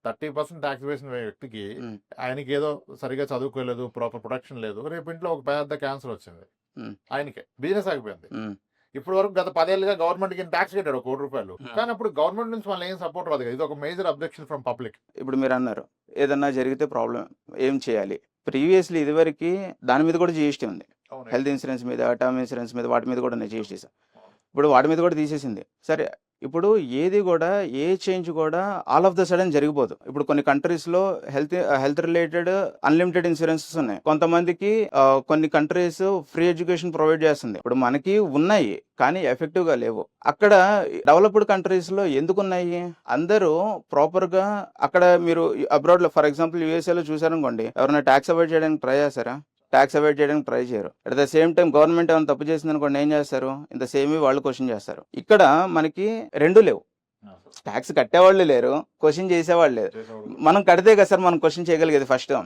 30% tax వేసిన వ్యక్తికి ఉమ్, ఆయనకి ఏదో సరిగా చదువుకోలేదు, ప్రాపర్ ప్రొటెక్షన్ లేదు, రేపు ఇంట్లో ఒక పెద్ద క్యాన్సర్ వచ్చింది, ఉమ్, ఆయనకే బిజినెస్ ఆగిపోయింది. ఉమ్, ఇప్పుడు వరకు గత 10 ఏళ్ళుగా గవర్నమెంట్ కి ట్యాక్స్ కట్టాడు 1 కోటి రూపాయలు, ఉమ్. కానీ అప్పుడు గవర్నమెంట్ నుంచి మళ్ళీ ఏం సపోర్ట్ రాదు కదా. ఇది ఒక మేజర్ అబ్జెక్షన్ ఫ్రమ్ పబ్లిక్. ఇప్పుడు మీరు అన్నారు ఏదన్నా జరిగితే ప్రాబ్లం ఏం చేయాలి. ప్రీవియస్లీ ఇదివరకు దాని మీద కూడా జిఎస్టీ ఉంది. హెల్త్ ఇన్సూరెన్స్ మీద, టర్మ్ ఇన్సూరెన్స్ మీద, వాటి మీద కూడా జిఎస్టీ. ఇప్పుడు వాటి మీద కూడా తీసేసింది. సరే, ఇప్పుడు ఏది కూడా ఏ చేంజ్ కూడా ఆల్ ఆఫ్ ద సడన్ జరిగిపోదు. ఇప్పుడు కొన్ని కంట్రీస్లో హెల్త్ రిలేటెడ్ అన్లిమిటెడ్ ఇన్సూరెన్సెస్ ఉన్నాయి. కొంతమందికి కొన్ని కంట్రీస్ ఫ్రీ ఎడ్యుకేషన్ ప్రొవైడ్ చేస్తుంది. ఇప్పుడు మనకి ఉన్నాయి కానీ ఎఫెక్టివ్గా లేవు. అక్కడ డెవలప్డ్ కంట్రీస్లో ఎందుకు ఉన్నాయి? అందరూ ప్రాపర్గా అక్కడ మీరు అబ్రాడ్లో ఫర్ ఎగ్జాంపుల్ యూఎస్ఏలో చూసారనుకోండి, ఎవరైనా ట్యాక్స్ అవాయిడ్ చేయడానికి ట్రై చేస్తారా? ట్యాక్స్ అవాయిడ్ చేయడానికి ట్రై చేయరు. At the same time government ఏమైనా తప్పు చేసింది అనుకోండి, ఏం చేస్తారు? ఇంత సేమ్ వాళ్ళు క్వశ్చన్ చేస్తారు. ఇక్కడ మనకి రెండు లేవు. ట్యాక్స్ కట్టేవాళ్ళు లేరు, క్వశ్చన్ చేసేవాళ్ళు లేరు. మనం కడితే కదా సార్ మనం క్వశ్చన్ చేయగలిగేది ఫస్ట్.